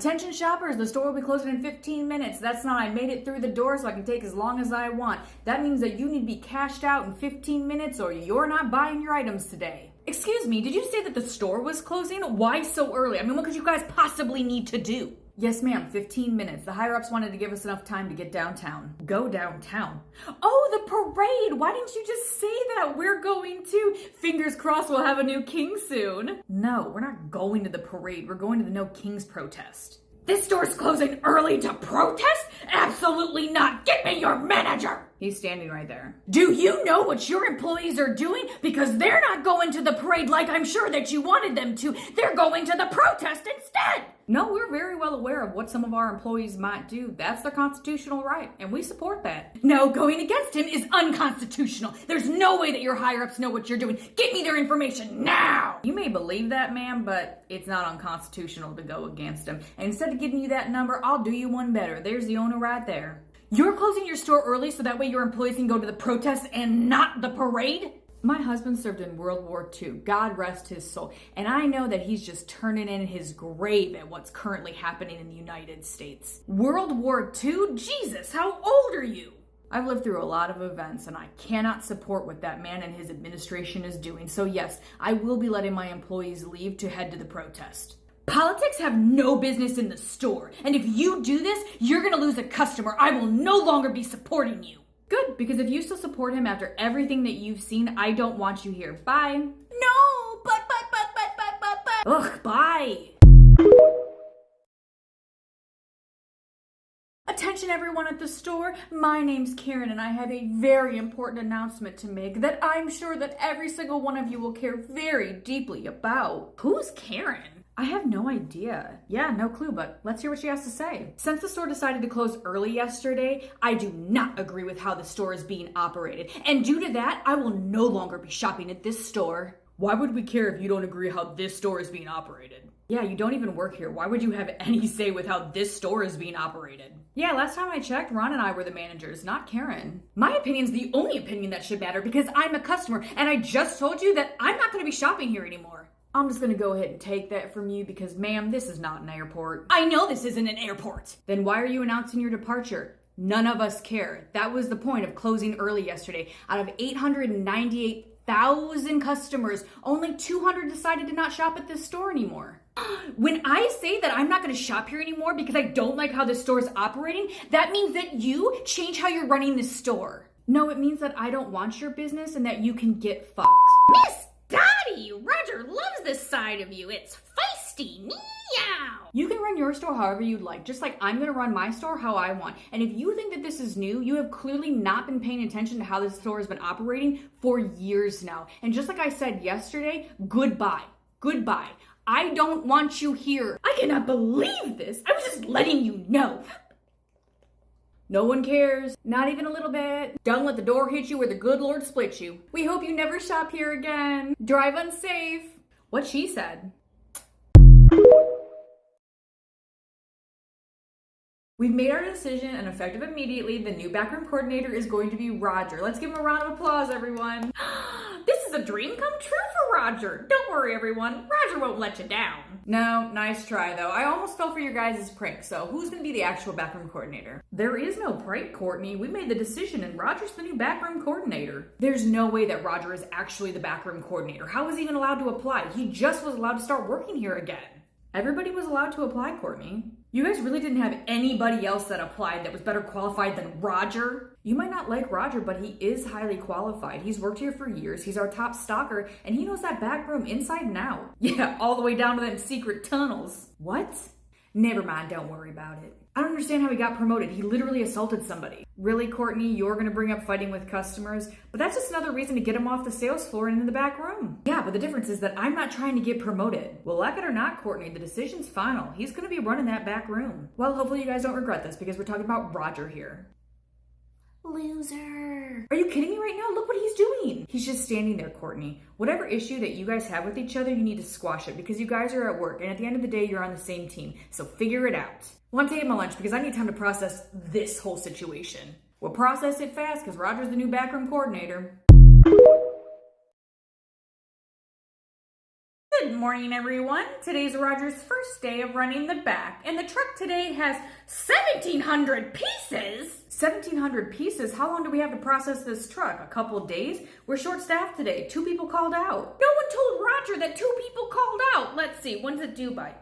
Attention shoppers, the store will be closing in 15 minutes. That's not I made it through the door so I can take as long as I want. That means that you need to be cashed out in 15 minutes or you're not buying your items today. Excuse me, did you say that the store was closing? Why so early? I mean, what could you guys possibly need to do? Yes, ma'am, 15 minutes. The higher-ups wanted to give us enough time to get downtown. Go downtown? Oh, the parade! Why didn't you just say that? We're going to. Fingers crossed we'll have a new king soon. No, we're not going to the parade. We're going to the No Kings protest. This store's closing early to protest? Absolutely not! Get me your manager! He's standing right there. Do you know what your employees are doing? Because they're not going to the parade like I'm sure that you wanted them to. They're going to the protest instead! No, we're very well aware of what some of our employees might do. That's their constitutional right, and we support that. No, going against him is unconstitutional. There's no way that your higher-ups know what you're doing. Get me their information now! You may believe that, ma'am, but it's not unconstitutional to go against him. And instead of giving you that number, I'll do you one better. There's the owner right there. You're closing your store early so that way your employees can go to the protest and not the parade? My husband served in World War II, God rest his soul, and I know that he's just turning in his grave at what's currently happening in the United States. World War II? Jesus, how old are you? I've lived through a lot of events and I cannot support what that man and his administration is doing, so yes, I will be letting my employees leave to head to the protest. Politics have no business in the store, and if you do this, you're gonna lose a customer. I will no longer be supporting you. Good, because if you still support him after everything that you've seen, I don't want you here. Bye. No, but. Ugh, bye. Attention everyone at the store, my name's Karen and I have a very important announcement to make that I'm sure that every single one of you will care very deeply about. Who's Karen? I have no idea. Yeah, no clue, but let's hear what she has to say. Since the store decided to close early yesterday, I do not agree with how the store is being operated. And due to that, I will no longer be shopping at this store. Why would we care if you don't agree how this store is being operated? Yeah, you don't even work here. Why would you have any say with how this store is being operated? Yeah, last time I checked, Ron and I were the managers, not Karen. My opinion's the only opinion that should matter because I'm a customer and I just told you that I'm not gonna be shopping here anymore. I'm just gonna go ahead and take that from you because, ma'am, this is not an airport. I know this isn't an airport. Then why are you announcing your departure? None of us care. That was the point of closing early yesterday. Out of 898,000 customers, only 200 decided to not shop at this store anymore. When I say that I'm not gonna shop here anymore because I don't like how this store is operating, that means that you change how you're running this store. No, it means that I don't want your business and that you can get fucked. Miss Dottie, Roger loves this side of you. It's feisty. Meow. You can run your store however you'd like, just like I'm gonna run my store how I want. And if you think that this is new, you have clearly not been paying attention to how this store has been operating for years now. And just like I said yesterday, goodbye. Goodbye. I don't want you here. I cannot believe this. I was just letting you know. No one cares, not even a little bit. Don't let the door hit you or the good Lord split you. We hope you never shop here again. Drive unsafe. What she said. We've made our decision and effective immediately, the new backroom coordinator is going to be Roger. Let's give him a round of applause, everyone. This is a dream come true for Roger. Don't worry, everyone. Roger won't let you down. No, nice try, though. I almost fell for your guys' prank, so who's gonna be the actual backroom coordinator? There is no prank, Courtney. We made the decision, and Roger's the new backroom coordinator. There's no way that Roger is actually the backroom coordinator. How was he even allowed to apply? He just was allowed to start working here again. Everybody was allowed to apply, Courtney. You guys really didn't have anybody else that applied that was better qualified than Roger? You might not like Roger, but he is highly qualified. He's worked here for years, he's our top stalker, and he knows that back room inside and out. Yeah, all the way down to them secret tunnels. What? Never mind, don't worry about it. I don't understand how he got promoted. He literally assaulted somebody. Really, Courtney, you're gonna bring up fighting with customers? But that's just another reason to get him off the sales floor and into the back room. Yeah, but the difference is that I'm not trying to get promoted. Well, like it or not, Courtney, the decision's final. He's gonna be running that back room. Well, hopefully you guys don't regret this because we're talking about Roger here. Loser. Are you kidding me right now? Look what he's doing. He's just standing there, Courtney. Whatever issue that you guys have with each other, you need to squash it because you guys are at work and at the end of the day, you're on the same team. So figure it out. Well, I'm taking my lunch because I need time to process this whole situation. We'll process it fast because Roger's the new backroom coordinator. Good morning, everyone. Today's Roger's first day of running the back, and the truck today has 1,700 pieces. 1,700 pieces? How long do we have to process this truck? A couple days? We're short-staffed today. 2 people called out. No one told Roger that 2 people called out. Let's see, when's it due by?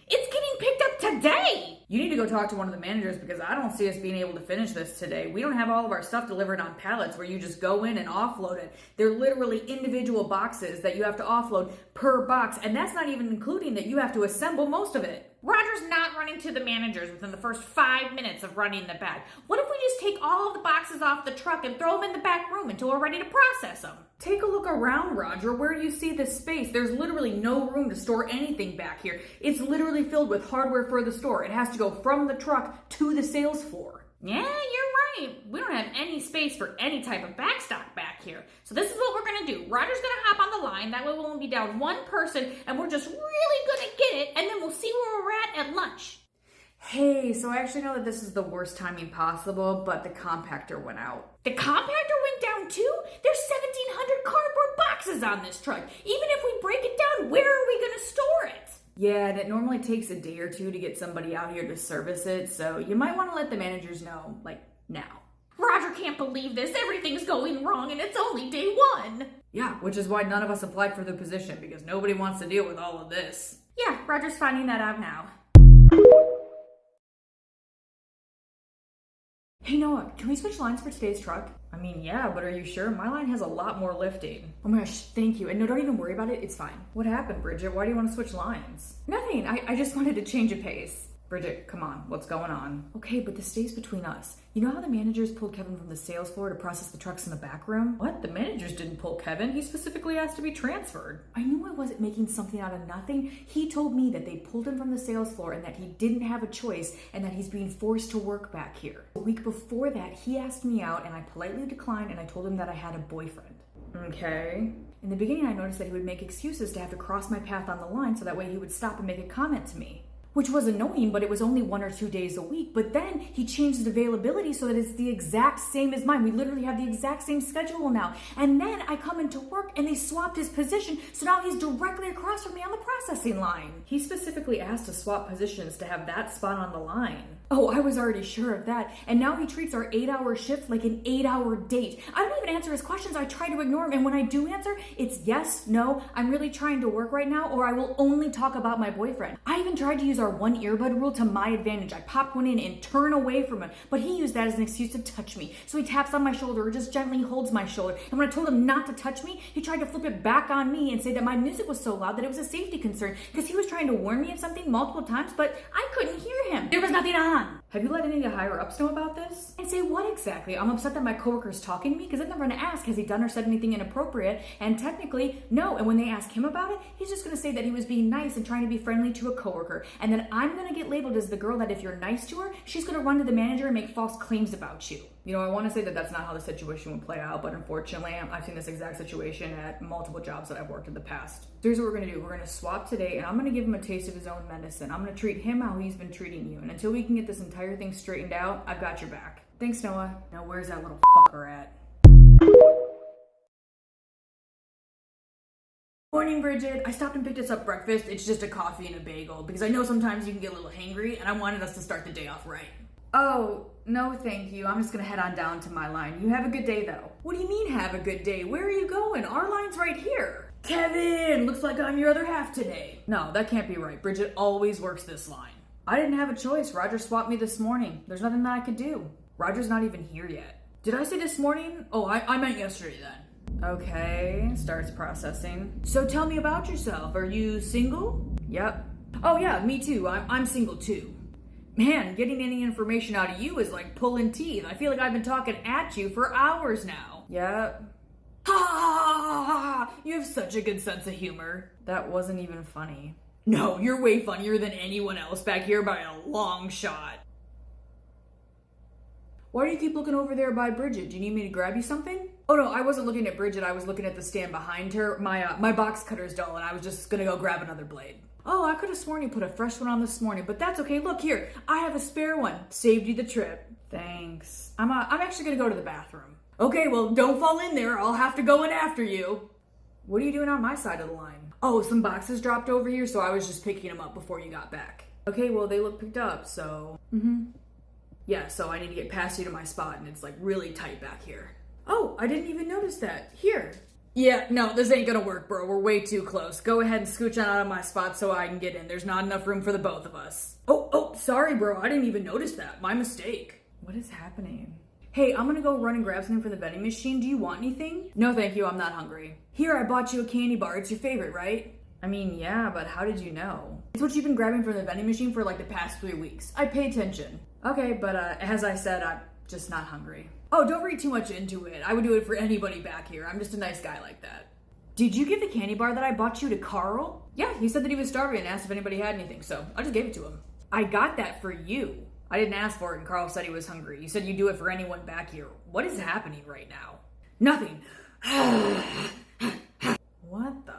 It's getting picked up today! You need to go talk to one of the managers because I don't see us being able to finish this today. We don't have all of our stuff delivered on pallets where you just go in and offload it. They're literally individual boxes that you have to offload per box, and that's not even including that you have to assemble most of it. Roger's not running to the managers within the first 5 minutes of running the back. What if we just take all of the boxes off the truck and throw them in the back room until we're ready to process them? Take a look around, Roger. Where do you see this space? There's literally no room to store anything back here. It's literally filled with hardware for the store. It has to go from the truck to the sales floor. Yeah, you're right. We don't have any space for any type of backstock back here. So this is what we're going to do. Roger's going to hop on the line. That way we'll only be down 1 person, and we're just really going to get it, and then we'll see where we're at lunch. Hey, so I actually know that this is the worst timing possible, but the compactor went out. The compactor went down too? There's 1,700 cardboard boxes on this truck. Even if we break it down, where are we going to store it? Yeah, and it normally takes a day or 2 to get somebody out here to service it, so you might want to let the managers know, like, now. Roger can't believe this. Everything's going wrong, and it's only day 1. Yeah, which is why none of us applied for the position, because nobody wants to deal with all of this. Yeah, Roger's finding that out now. Hey Noah, can we switch lines for today's truck? I mean, yeah, but are you sure? My line has a lot more lifting. Oh my gosh, thank you. And no, don't even worry about it, it's fine. What happened, Bridget? Why do you want to switch lines? Nothing, I just wanted to change a pace. Bridget, come on, what's going on? Okay, but this stays between us. You know how the managers pulled Kevin from the sales floor to process the trucks in the back room? What? The managers didn't pull Kevin. He specifically asked to be transferred. I knew I wasn't making something out of nothing. He told me that they pulled him from the sales floor and that he didn't have a choice and that he's being forced to work back here. A week before that, he asked me out and I politely declined and I told him that I had a boyfriend. Okay. In the beginning, I noticed that he would make excuses to have to cross my path on the line so that way he would stop and make a comment to me. Which was annoying, but it was only 1 or 2 days a week. But then he changed his availability so that it's the exact same as mine. We literally have the exact same schedule now. And then I come into work and they swapped his position, so now he's directly across from me on the processing line. He specifically asked to swap positions to have that spot on the line. Oh, I was already sure of that. And now he treats our 8-hour shift like an 8-hour date. I don't even answer his questions. I try to ignore him. And when I do answer, it's yes, no, I'm really trying to work right now, or I will only talk about my boyfriend. I even tried to use our 1 earbud rule to my advantage. I popped one in and turn away from him, but he used that as an excuse to touch me. So he taps on my shoulder or just gently holds my shoulder. And when I told him not to touch me, he tried to flip it back on me and say that my music was so loud that it was a safety concern because he was trying to warn me of something multiple times, but I couldn't hear him. There was nothing on. Have you let any of the higher ups know about this? And say what exactly? I'm upset that my coworker's talking to me because then they're going to ask, has he done or said anything inappropriate? And technically, no. And when they ask him about it, he's just going to say that he was being nice and trying to be friendly to a coworker. And then I'm going to get labeled as the girl that if you're nice to her, she's going to run to the manager and make false claims about you. You know, I want to say that that's not how the situation would play out, but unfortunately, I've seen this exact situation at multiple jobs that I've worked in the past. Here's what we're going to do. We're going to swap today, and I'm going to give him a taste of his own medicine. I'm going to treat him how he's been treating you, and until we can get this entire thing straightened out, I've got your back. Thanks, Noah. Now, where's that little fucker at? Morning, Bridget. I stopped and picked us up breakfast. It's just a coffee and a bagel, because I know sometimes you can get a little hangry, and I wanted us to start the day off right. Oh, no thank you. I'm just gonna head on down to my line. You have a good day though. What do you mean have a good day? Where are you going? Our line's right here. Kevin, looks like I'm your other half today. No, that can't be right. Bridget always works this line. I didn't have a choice. Roger swapped me this morning. There's nothing that I could do. Roger's not even here yet. Did I say this morning? Oh, I meant yesterday then. Okay, starts processing. So tell me about yourself. Are you single? Yep. Oh yeah, me too. I'm single too. Man, getting any information out of you is like pulling teeth. I feel like I've been talking at you for hours now. Yep. Ha ha ha ha ha! You have such a good sense of humor. That wasn't even funny. No, you're way funnier than anyone else back here by a long shot. Why do you keep looking over there by Bridget? Do you need me to grab you something? Oh no, I wasn't looking at Bridget. I was looking at the stand behind her. My box cutter's dull and I was just gonna go grab another blade. Oh, I could have sworn you put a fresh one on this morning, but that's okay. Look here, I have a spare one. Saved you the trip. Thanks. I'm actually gonna go to the bathroom. Okay, well, don't fall in there. I'll have to go in after you. What are you doing on my side of the line? Oh, some boxes dropped over here, so I was just picking them up before you got back. Okay, well, they look picked up, so... Yeah, so I need to get past you to my spot, and it's like really tight back here. Oh, I didn't even notice that. Here. Yeah, no, this ain't gonna work, bro. We're way too close. Go ahead and scooch on out of my spot so I can get in. There's not enough room for the both of us. Oh, sorry, bro. I didn't even notice that. My mistake. What is happening? Hey, I'm gonna go run and grab something for the vending machine. Do you want anything? No, thank you. I'm not hungry. Here, I bought you a candy bar. It's your favorite, right? I mean, yeah, but how did you know? It's what you've been grabbing from the vending machine for like the past 3 weeks. I pay attention. Okay, but as I said, I'm just not hungry. Oh, don't read too much into it. I would do it for anybody back here. I'm just a nice guy like that. Did you give the candy bar that I bought you to Carl? Yeah, he said that he was starving and asked if anybody had anything, so I just gave it to him. I got that for you. I didn't ask for it and Carl said he was hungry. You said you'd do it for anyone back here. What is happening right now? Nothing. What the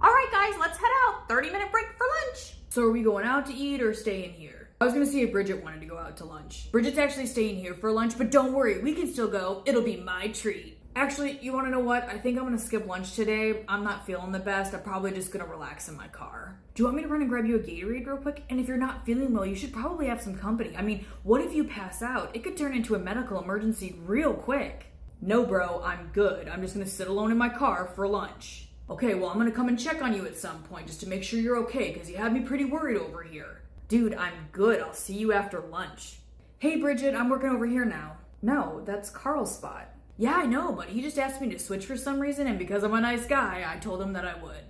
Alright guys, let's head out. 30-minute break for lunch. So are we going out to eat or staying here? I was gonna see if Bridget wanted to go out to lunch. Bridget's actually staying here for lunch, but don't worry, we can still go. It'll be my treat. Actually, you wanna know what? I think I'm gonna skip lunch today. I'm not feeling the best. I'm probably just gonna relax in my car. Do you want me to run and grab you a Gatorade real quick? And if you're not feeling well, you should probably have some company. I mean, what if you pass out? It could turn into a medical emergency real quick. No, bro, I'm good. I'm just gonna sit alone in my car for lunch. Okay, well, I'm gonna come and check on you at some point just to make sure you're okay, because you had me pretty worried over here. Dude, I'm good. I'll see you after lunch. Hey, Bridget, I'm working over here now. No, that's Carl's spot. Yeah, I know, but he just asked me to switch for some reason, and because I'm a nice guy, I told him that I would.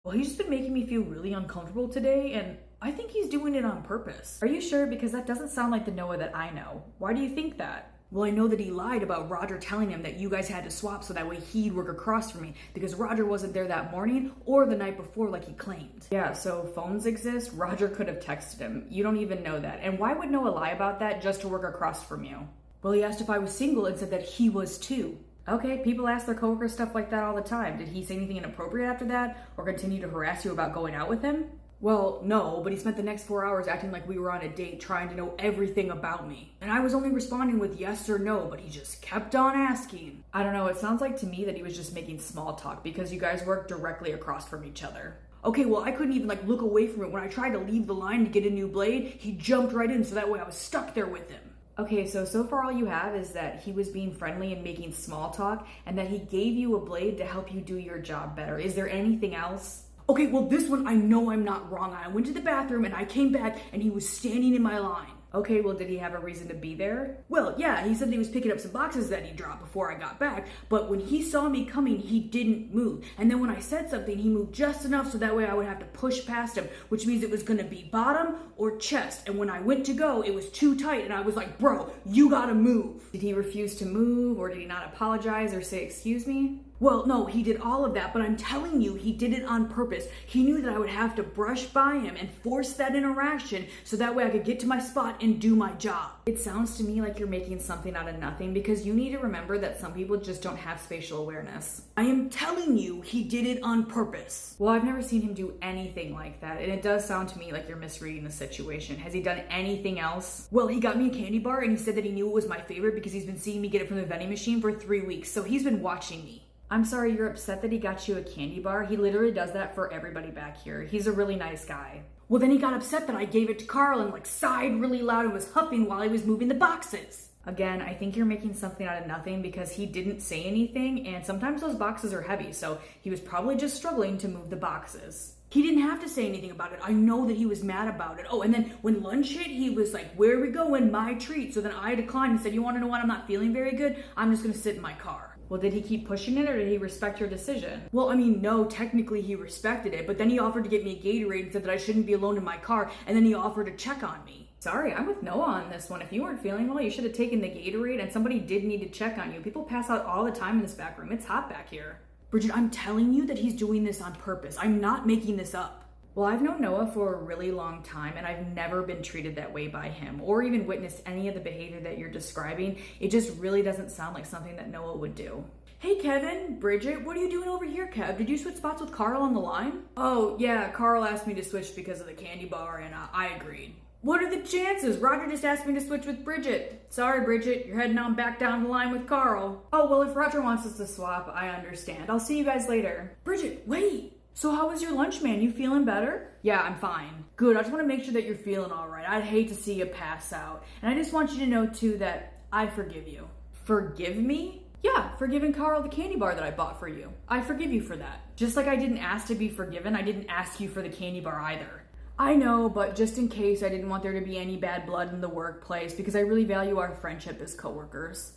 Well, he's just been making me feel really uncomfortable today, and I think he's doing it on purpose. Are you sure? Because that doesn't sound like the Noah that I know. Why do you think that? Well, I know that he lied about Roger telling him that you guys had to swap so that way he'd work across from me because Roger wasn't there that morning or the night before like he claimed. Yeah, so phones exist. Roger could have texted him. You don't even know that. And why would Noah lie about that just to work across from you? Well, he asked if I was single and said that he was too. Okay, people ask their coworkers stuff like that all the time. Did he say anything inappropriate after that or continue to harass you about going out with him? Well, no, but he spent the next 4 hours acting like we were on a date trying to know everything about me. And I was only responding with yes or no, but he just kept on asking. I don't know, it sounds like to me that he was just making small talk because you guys work directly across from each other. Okay, well, I couldn't even look away from it. When I tried to leave the line to get a new blade, he jumped right in so that way I was stuck there with him. Okay, so far all you have is that he was being friendly and making small talk and that he gave you a blade to help you do your job better. Is there anything else? Okay, well, this one, I know I'm not wrong. I went to the bathroom and I came back and he was standing in my line. Okay, well, did he have a reason to be there? Well, yeah, he said that he was picking up some boxes that he dropped before I got back, but when he saw me coming, he didn't move. And then when I said something, he moved just enough so that way I would have to push past him, which means it was gonna be bottom or chest. And when I went to go, it was too tight and I was like, bro, you gotta move. Did he refuse to move or did he not apologize or say, excuse me? Well, no, he did all of that, but I'm telling you, he did it on purpose. He knew that I would have to brush by him and force that interaction so that way I could get to my spot and do my job. It sounds to me like you're making something out of nothing because you need to remember that some people just don't have spatial awareness. I am telling you, he did it on purpose. Well, I've never seen him do anything like that, and it does sound to me like you're misreading the situation. Has he done anything else? Well, he got me a candy bar and he said that he knew it was my favorite because he's been seeing me get it from the vending machine for 3 weeks, so he's been watching me. I'm sorry you're upset that he got you a candy bar. He literally does that for everybody back here. He's a really nice guy. Well, then he got upset that I gave it to Carl and sighed really loud and was huffing while he was moving the boxes. Again, I think you're making something out of nothing because he didn't say anything and sometimes those boxes are heavy, so he was probably just struggling to move the boxes. He didn't have to say anything about it. I know that he was mad about it. Oh, and then when lunch hit, he was like, where are we going? My treat. So then I declined and said, you want to know what? I'm not feeling very good. I'm just going to sit in my car. Well, did he keep pushing it or did he respect your decision? Well, I mean, no, technically he respected it, but then he offered to get me a Gatorade and said that I shouldn't be alone in my car, and then he offered to check on me. Sorry, I'm with Noah on this one. If you weren't feeling well, you should have taken the Gatorade, and somebody did need to check on you. People pass out all the time in this back room. It's hot back here. Bridget, I'm telling you that he's doing this on purpose. I'm not making this up. Well, I've known Noah for a really long time and I've never been treated that way by him or even witnessed any of the behavior that you're describing. It just really doesn't sound like something that Noah would do. Hey Kevin, Bridget, what are you doing over here, Kev? Did you switch spots with Carl on the line? Oh, yeah, Carl asked me to switch because of the candy bar and I agreed. What are the chances? Roger just asked me to switch with Bridget. Sorry, Bridget, you're heading on back down the line with Carl. Oh, well, if Roger wants us to swap, I understand. I'll see you guys later. Bridget, wait! So how was your lunch, man? You feeling better? Yeah, I'm fine. Good, I just want to make sure that you're feeling alright. I'd hate to see you pass out. And I just want you to know, too, that I forgive you. Forgive me? Yeah, for giving Carl the candy bar that I bought for you. I forgive you for that. Just like I didn't ask to be forgiven, I didn't ask you for the candy bar either. I know, but just in case, I didn't want there to be any bad blood in the workplace because I really value our friendship as coworkers.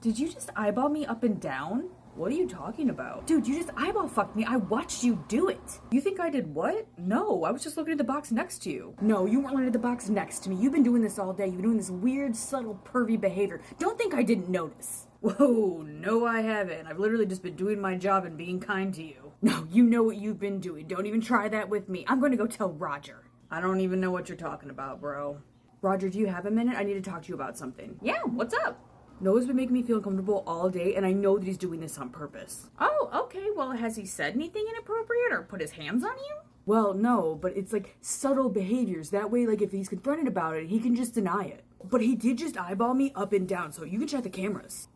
Did you just eyeball me up and down? What are you talking about? Dude, you just eyeball fucked me. I watched you do it. You think I did what? No, I was just looking at the box next to you. No, you weren't looking at the box next to me. You've been doing this all day. You've been doing this weird, subtle, pervy behavior. Don't think I didn't notice. Whoa, no I haven't. I've literally just been doing my job and being kind to you. No, you know what you've been doing. Don't even try that with me. I'm going to go tell Roger. I don't even know what you're talking about, bro. Roger, do you have a minute? I need to talk to you about something. Yeah, what's up? Noah's been making me feel uncomfortable all day, and I know that he's doing this on purpose. Oh, okay. Well, has he said anything inappropriate or put his hands on you? Well, no, but it's like subtle behaviors. That way, like, if he's confronted about it, he can just deny it. But he did just eyeball me up and down, so you can check the cameras.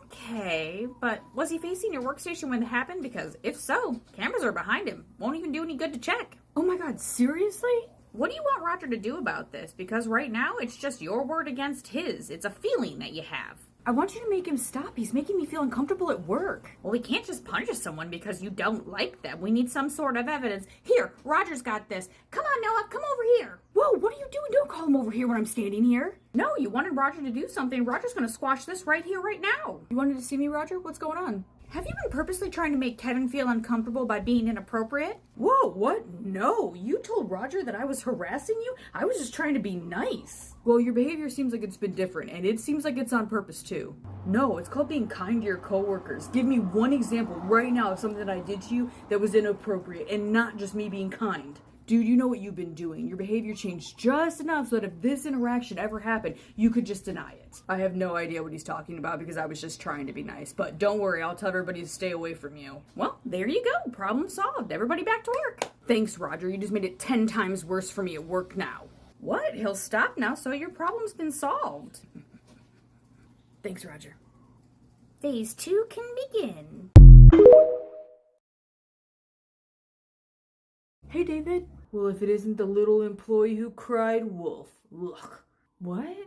Okay, but was he facing your workstation when it happened? Because if so, cameras are behind him. Won't even do any good to check. Oh my god, seriously? What do you want Roger to do about this? Because right now, it's just your word against his. It's a feeling that you have. I want you to make him stop. He's making me feel uncomfortable at work. Well, we can't just punish someone because you don't like them. We need some sort of evidence. Here, Roger's got this. Come on, Noah, come over here. Whoa, what are you doing? Don't call him over here when I'm standing here. No, you wanted Roger to do something. Roger's gonna squash this right here, right now. You wanted to see me, Roger? What's going on? Have you been purposely trying to make Kevin feel uncomfortable by being inappropriate? Whoa, what? No, you told Roger that I was harassing you? I was just trying to be nice. Well, your behavior seems like it's been different, and it seems like it's on purpose too. No, it's called being kind to your coworkers. Give me one example right now of something that I did to you that was inappropriate, and not just me being kind. Dude, you know what you've been doing. Your behavior changed just enough so that if this interaction ever happened, you could just deny it. I have no idea what he's talking about because I was just trying to be nice. But don't worry, I'll tell everybody to stay away from you. Well, there you go. Problem solved. Everybody back to work. Thanks, Roger. You just made it 10 times worse for me at work now. What? He'll stop now, so your problem's been solved. Thanks, Roger. Phase 2 can begin. Hey, David. Well, if it isn't the little employee who cried wolf. Ugh. What?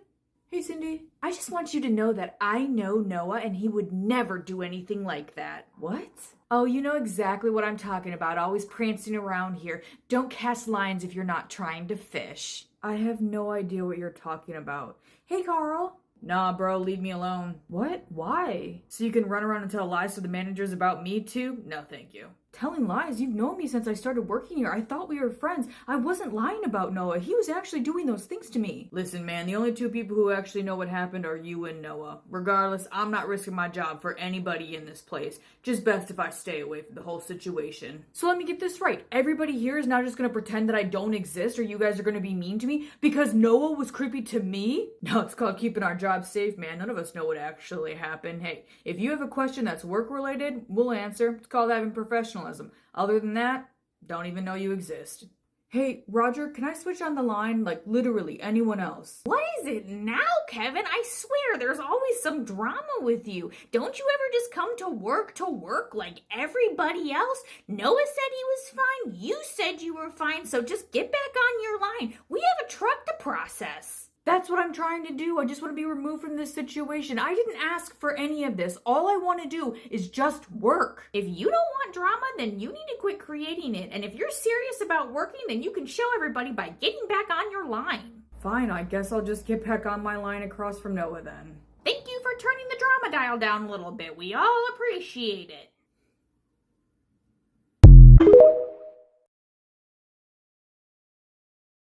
Hey, Cindy. I just want you to know that I know Noah and he would never do anything like that. What? Oh, you know exactly what I'm talking about. Always prancing around here. Don't cast lines if you're not trying to fish. I have no idea what you're talking about. Hey, Carl. Nah, bro, leave me alone. What? Why? So you can run around and tell lies to the managers about me too? No, thank you. Telling lies? You've known me since I started working here. I thought we were friends. I wasn't lying about Noah. He was actually doing those things to me. Listen, man, the only two people who actually know what happened are you and Noah. Regardless, I'm not risking my job for anybody in this place. Just best if I stay away from the whole situation. So let me get this right. Everybody here is now just gonna pretend that I don't exist or you guys are gonna be mean to me because Noah was creepy to me? No, it's called keeping our job safe, man. None of us know what actually happened. Hey, if you have a question that's work-related, we'll answer. It's called having professionalism. Other than that, don't even know you exist. Hey, Roger, can I switch on the line? Like, literally, anyone else. What is it now, Kevin? I swear, there's always some drama with you. Don't you ever just come to work like everybody else? Noah said he was fine. You said you were fine. So just get back on your line. We have a truck to process. That's what I'm trying to do. I just want to be removed from this situation. I didn't ask for any of this. All I want to do is just work. If you don't want drama, then you need to quit creating it. And if you're serious about working, then you can show everybody by getting back on your line. Fine, I guess I'll just get back on my line across from Noah then. Thank you for turning the drama dial down a little bit. We all appreciate it.